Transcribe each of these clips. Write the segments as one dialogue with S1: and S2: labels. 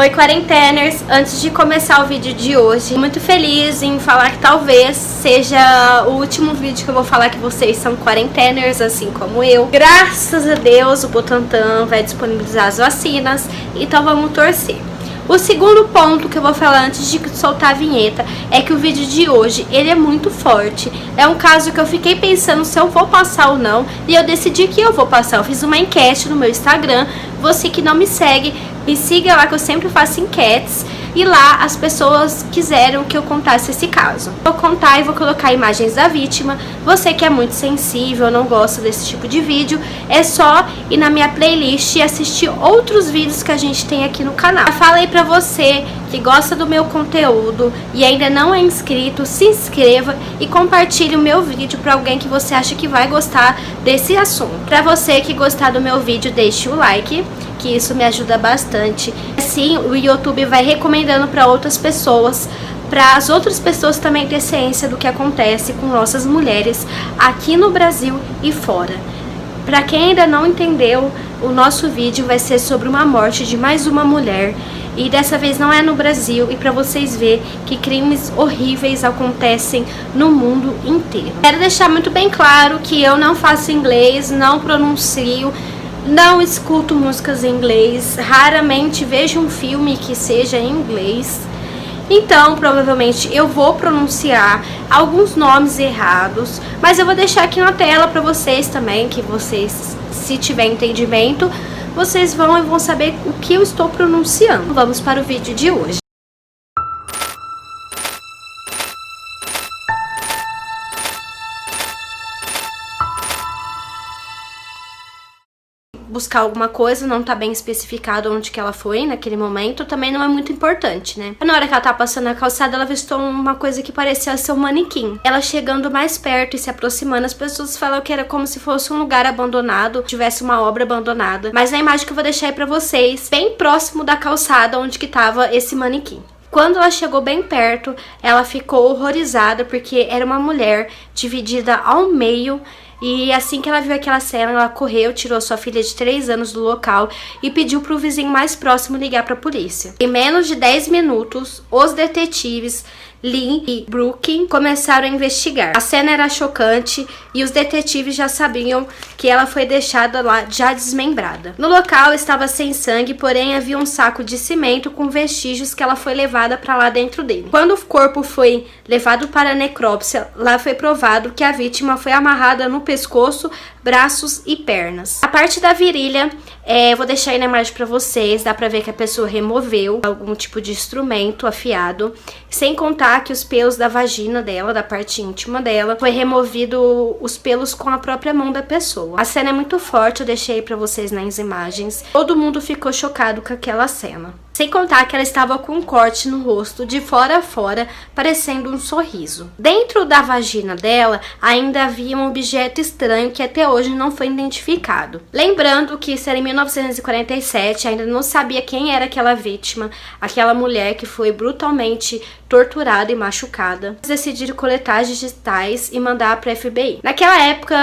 S1: Oi, quarenteners! Antes de começar o vídeo de hoje, muito feliz em falar que talvez seja o último vídeo que eu vou falar que vocês são quarenteners, assim como eu. Graças a Deus, o Butantan vai disponibilizar as vacinas, então vamos torcer. O segundo ponto que eu vou falar antes de soltar a vinheta é que o vídeo de hoje, ele é muito forte. É um caso que eu fiquei pensando se eu vou passar ou não, e eu decidi que eu vou passar. Eu fiz uma enquete no meu Instagram. Você que não me segue, me siga lá que eu sempre faço enquetes. E lá as pessoas quiseram que eu contasse esse caso. Vou contar e vou colocar imagens da vítima. Você que é muito sensível, não gosta desse tipo de vídeo, é só ir na minha playlist e assistir outros vídeos que a gente tem aqui no canal. Eu falei pra você que gosta do meu conteúdo e ainda não é inscrito, se inscreva e compartilhe o meu vídeo pra alguém que você acha que vai gostar desse assunto. Pra você que gostar do meu vídeo, deixe o like, que isso me ajuda bastante. Assim, o YouTube vai recomendando para outras pessoas, para as outras pessoas também ter ciência do que acontece com nossas mulheres aqui no Brasil e fora. Para quem ainda não entendeu, o nosso vídeo vai ser sobre uma morte de mais uma mulher. E dessa vez não é no Brasil, e para vocês verem que crimes horríveis acontecem no mundo inteiro. Quero deixar muito bem claro que eu não faço inglês, não pronuncio, não escuto músicas em inglês, raramente vejo um filme que seja em inglês. Então, provavelmente eu vou pronunciar alguns nomes errados, mas eu vou deixar aqui na tela para vocês também, que vocês, se tiver entendimento, vocês vão saber o que eu estou pronunciando. Vamos para o vídeo de hoje. Buscar alguma coisa, não tá bem especificado onde que ela foi naquele momento, também não é muito importante, né? Na hora que ela tá passando na calçada, ela avistou uma coisa que parecia ser um manequim. Ela chegando mais perto e se aproximando, as pessoas falam que era como se fosse um lugar abandonado, tivesse uma obra abandonada. Mas na imagem que eu vou deixar aí pra vocês, bem próximo da calçada onde que tava esse manequim. Quando ela chegou bem perto, ela ficou horrorizada porque era uma mulher dividida ao meio. E assim que ela viu aquela cena, ela correu, tirou sua filha de 3 anos do local e pediu para o vizinho mais próximo ligar para a polícia. Em menos de 10 minutos, os detetives Lynn e Brooke começaram a investigar. A cena era chocante e os detetives já sabiam que ela foi deixada lá já desmembrada. No local estava sem sangue, porém havia um saco de cimento com vestígios que ela foi levada para lá dentro dele. Quando o corpo foi levado para a necrópsia, lá foi provado que a vítima foi amarrada no pescoço, braços e pernas. A parte da virilha, vou deixar aí na imagem para vocês, dá para ver que a pessoa removeu algum tipo de instrumento afiado, sem contar que os pelos da vagina dela, da parte íntima dela, foi removido os pelos com a própria mão da pessoa. A cena é muito forte, eu deixei aí pra vocês nas imagens. Todo mundo ficou chocado com aquela cena. Sem contar que ela estava com um corte no rosto de fora a fora, parecendo um sorriso. Dentro da vagina dela ainda havia um objeto estranho que até hoje não foi identificado. Lembrando que isso era em 1947, ainda não sabia quem era aquela vítima, aquela mulher que foi brutalmente torturada e machucada. Eles decidiram coletar digitais e mandar para a FBI. Naquela época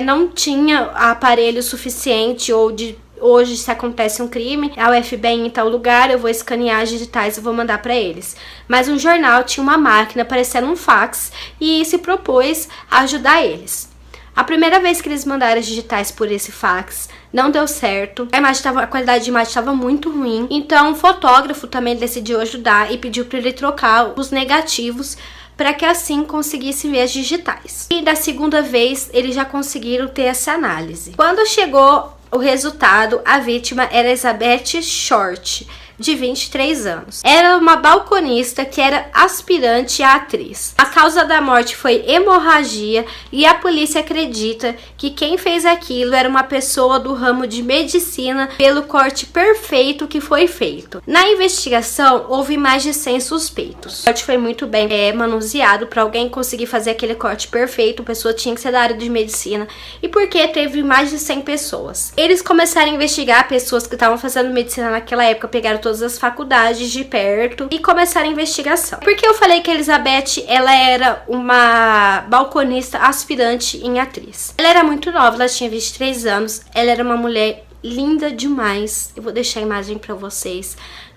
S1: não tinha aparelho suficiente ou de hoje, se acontece um crime, a FBI em tal lugar, eu vou escanear as digitais e vou mandar para eles. Mas um jornal tinha uma máquina parecendo um fax e se propôs a ajudar eles. A primeira vez que eles mandaram as digitais por esse fax, não deu certo. A qualidade de imagem estava muito ruim. Então, um fotógrafo também decidiu ajudar e pediu para ele trocar os negativos para que assim conseguisse ver as digitais. E da segunda vez, eles já conseguiram ter essa análise. Quando chegou o resultado, a vítima era Elizabeth Short, de 23 anos. Era uma balconista que era aspirante à atriz. A causa da morte foi hemorragia e a polícia acredita que quem fez aquilo era uma pessoa do ramo de medicina pelo corte perfeito que foi feito. Na investigação, houve mais de 100 suspeitos. O corte foi muito bem manuseado. Para alguém conseguir fazer aquele corte perfeito, a pessoa tinha que ser da área de medicina. E porque teve mais de 100 pessoas. Eles começaram a investigar pessoas que estavam fazendo medicina naquela época, pegaram todas as faculdades de perto e começaram a investigação. Por que eu falei que a Elizabeth, ela era uma balconista aspirante em atriz? Ela era muito nova, ela tinha 23 anos, ela era uma mulher linda demais. Eu vou deixar a imagem pra vocês.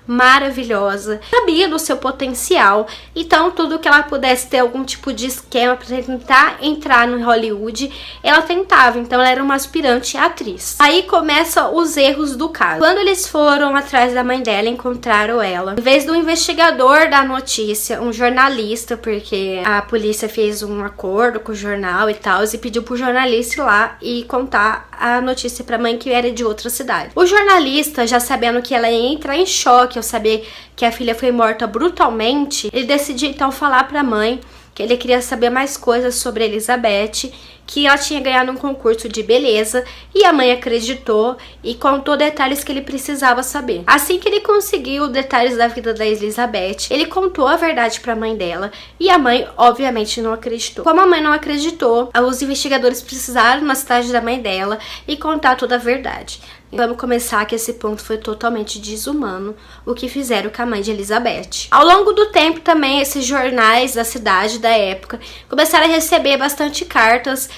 S1: maravilhosa, sabia do seu potencial, então tudo que ela pudesse ter algum tipo de esquema para tentar entrar no Hollywood, ela tentava. Então ela era uma aspirante atriz. Aí começam os erros do caso. Quando eles foram atrás da mãe dela, encontraram ela. Em vez do investigador da notícia, um jornalista, porque a polícia fez um acordo com o jornal e tal, e pediu pro jornalista ir lá e contar a notícia pra mãe, que era de outra cidade. O jornalista, já sabendo que ela ia entrar em choque ao saber que a filha foi morta brutalmente, ele decidiu então falar pra mãe que ele queria saber mais coisas sobre Elizabeth, que ela tinha ganhado um concurso de beleza, e a mãe acreditou e contou detalhes que ele precisava saber. Assim que ele conseguiu detalhes da vida da Elizabeth, ele contou a verdade para a mãe dela, e a mãe obviamente não acreditou. Como a mãe não acreditou, os investigadores precisaram ir na cidade da mãe dela e contar toda a verdade. Vamos começar que esse ponto foi totalmente desumano, o que fizeram com a mãe de Elizabeth. Ao longo do tempo também, esses jornais da cidade, da época, começaram a receber bastante cartas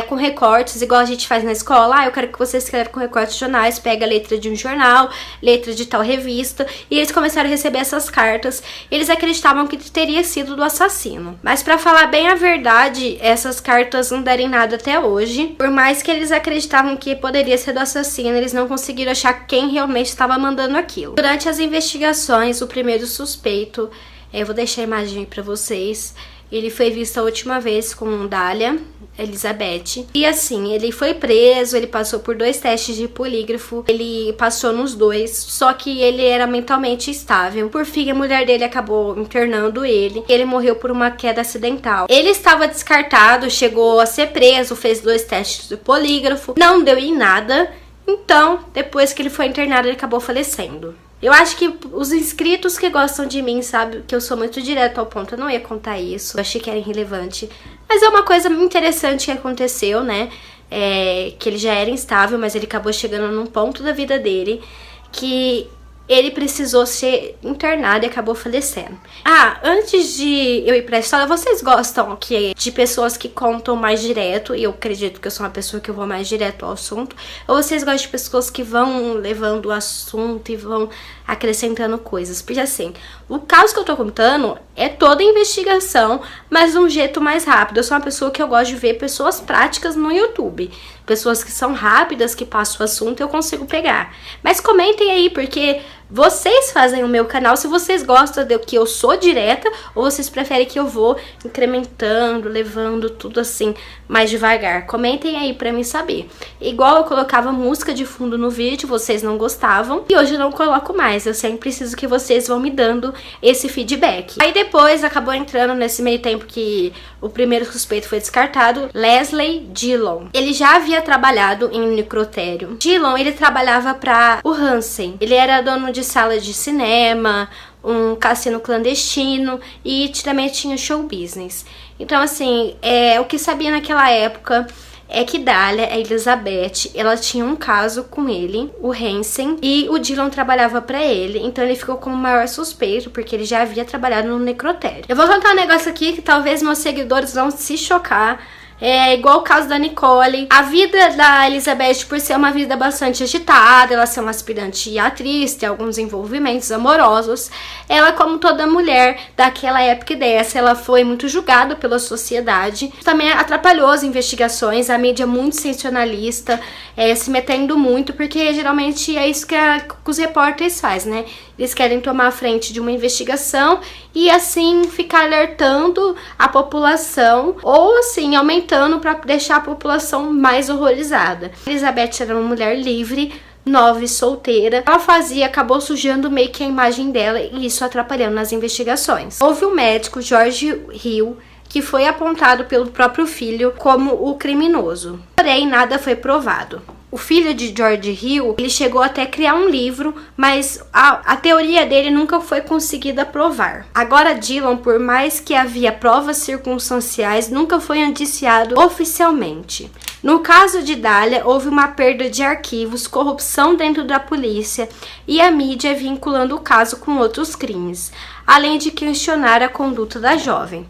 S1: com recortes, igual a gente faz na escola. Ah, eu quero que você escreva com recortes de jornais, pega a letra de um jornal, letra de tal revista, e eles começaram a receber essas cartas. Eles acreditavam que teria sido do assassino. Mas pra falar bem a verdade, essas cartas não deram em nada até hoje. Por mais que eles acreditavam que poderia ser do assassino, eles não conseguiram achar quem realmente estava mandando aquilo. Durante as investigações, o primeiro suspeito, eu vou deixar a imagem aí pra vocês, ele foi visto a última vez com Dália Elizabeth. E assim, ele foi preso, ele passou por 2 testes de polígrafo, ele passou nos 2, só que ele era mentalmente estável. Por fim, a mulher dele acabou internando ele, e ele morreu por uma queda acidental. Ele estava descartado, chegou a ser preso, fez 2 testes de polígrafo, não deu em nada. Então, depois que ele foi internado, ele acabou falecendo. Eu acho que os inscritos que gostam de mim sabem que eu sou muito direto ao ponto. Eu não ia contar isso, eu achei que era irrelevante. Mas é uma coisa interessante que aconteceu, né? Que ele já era instável, mas ele acabou chegando num ponto da vida dele que ele precisou ser internado e acabou falecendo. Ah, antes de eu ir pra história, vocês gostam de pessoas que contam mais direto? E eu acredito que eu sou uma pessoa que eu vou mais direto ao assunto. Ou vocês gostam de pessoas que vão levando o assunto e vão acrescentando coisas? Porque assim, o caso que eu tô contando é toda investigação, mas de um jeito mais rápido. Eu sou uma pessoa que eu gosto de ver pessoas práticas no YouTube. Pessoas que são rápidas, que passam o assunto, eu consigo pegar. Mas comentem aí, porque vocês fazem o meu canal, se vocês gostam de que eu sou direta, ou vocês preferem que eu vou incrementando, levando tudo assim, mais devagar. Comentem aí pra mim saber. Igual eu colocava música de fundo no vídeo, vocês não gostavam, e hoje eu não coloco mais. Eu sempre preciso que vocês vão me dando esse feedback. Aí depois acabou entrando nesse meio tempo que o primeiro suspeito foi descartado, Leslie Dillon. Ele já havia trabalhado em um necrotério. Dillon, ele trabalhava para o Hansen. Ele era dono de sala de cinema, um cassino clandestino e também tinha show business. Então assim, o que sabia naquela época é que Dália, a Elizabeth, ela tinha um caso com ele, o Hansen, e o Dillon trabalhava pra ele, então ele ficou como o maior suspeito, porque ele já havia trabalhado no necrotério. Eu vou contar um negócio aqui que talvez meus seguidores vão se chocar. É igual o caso da Nicole. A vida da Elizabeth, por ser uma vida bastante agitada, ela ser uma aspirante e atriz, ter alguns envolvimentos amorosos, ela, como toda mulher daquela época e dessa, ela foi muito julgada pela sociedade. Também atrapalhou as investigações, a mídia muito sensacionalista, se metendo muito, porque geralmente é isso que os repórteres fazem, né? Eles querem tomar a frente de uma investigação e assim ficar alertando a população, ou assim aumentando para deixar a população mais horrorizada. Elizabeth era uma mulher livre, nova e solteira. Ela acabou sujando meio que a imagem dela, e isso atrapalhando nas investigações. Houve um médico, George Hill, que foi apontado pelo próprio filho como o criminoso. Porém, nada foi provado. O filho de George Hill, ele chegou até a criar um livro, mas a teoria dele nunca foi conseguida provar. Agora, Dillon, por mais que havia provas circunstanciais, nunca foi indiciado oficialmente. No caso de Dália, houve uma perda de arquivos, corrupção dentro da polícia e a mídia vinculando o caso com outros crimes, além de questionar a conduta da jovem.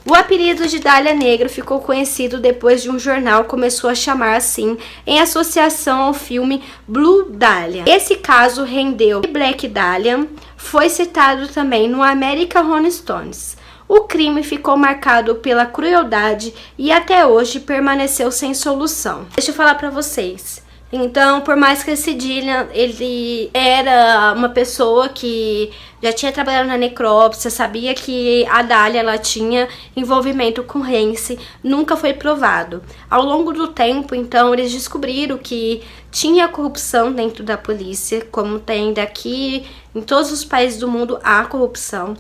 S1: O apelido de Dália Negra ficou conhecido depois de um jornal começou a chamar assim, em associação ao filme Blue Dahlia. Esse caso rendeu Black Dahlia, foi citado também no American Rolling Stones. O crime ficou marcado pela crueldade e até hoje permaneceu sem solução. Deixa eu falar pra vocês. Então, por mais que esse Dylan, ele era uma pessoa que já tinha trabalhado na necrópsia, sabia que a Dália, ela tinha envolvimento com Hansen, nunca foi provado. Ao longo do tempo, então, eles descobriram que tinha corrupção dentro da polícia, como tem daqui, em todos os países do mundo há corrupção.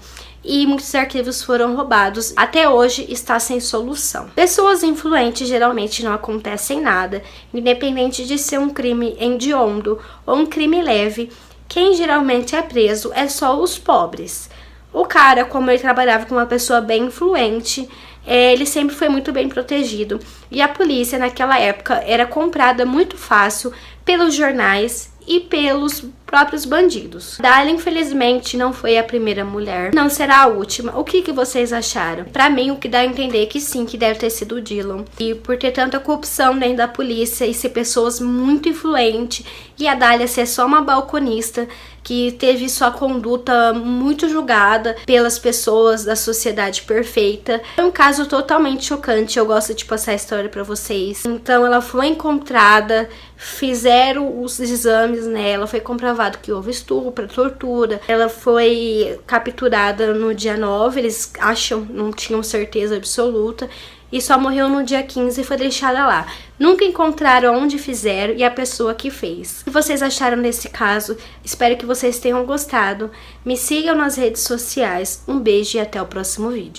S1: E muitos arquivos foram roubados. Até hoje está sem solução. Pessoas influentes geralmente não acontecem nada, independente de ser um crime hediondo ou um crime leve. Quem geralmente é preso é só os pobres. O cara, como ele trabalhava com uma pessoa bem influente, ele sempre foi muito bem protegido. E a polícia naquela época era comprada muito fácil pelos jornais e pelos próprios bandidos. Dália, infelizmente, não foi a primeira mulher, não será a última. O que vocês acharam? Pra mim, o que dá a entender é que sim, que deve ter sido o Dylan. E por ter tanta corrupção dentro da polícia e ser pessoas muito influentes, e a Dália ser só uma balconista que teve sua conduta muito julgada pelas pessoas da sociedade perfeita. É um caso totalmente chocante, eu gosto de passar a história pra vocês. Então ela foi encontrada, fizeram os exames nela, foi comprovado que houve estupro, tortura. Ela foi capturada no dia 9, eles acham, não tinham certeza absoluta, e só morreu no dia 15 e foi deixada lá. Nunca encontraram onde fizeram e a pessoa que fez. O que vocês acharam desse caso? Espero que vocês tenham gostado. Me sigam nas redes sociais. Um beijo e até o próximo vídeo.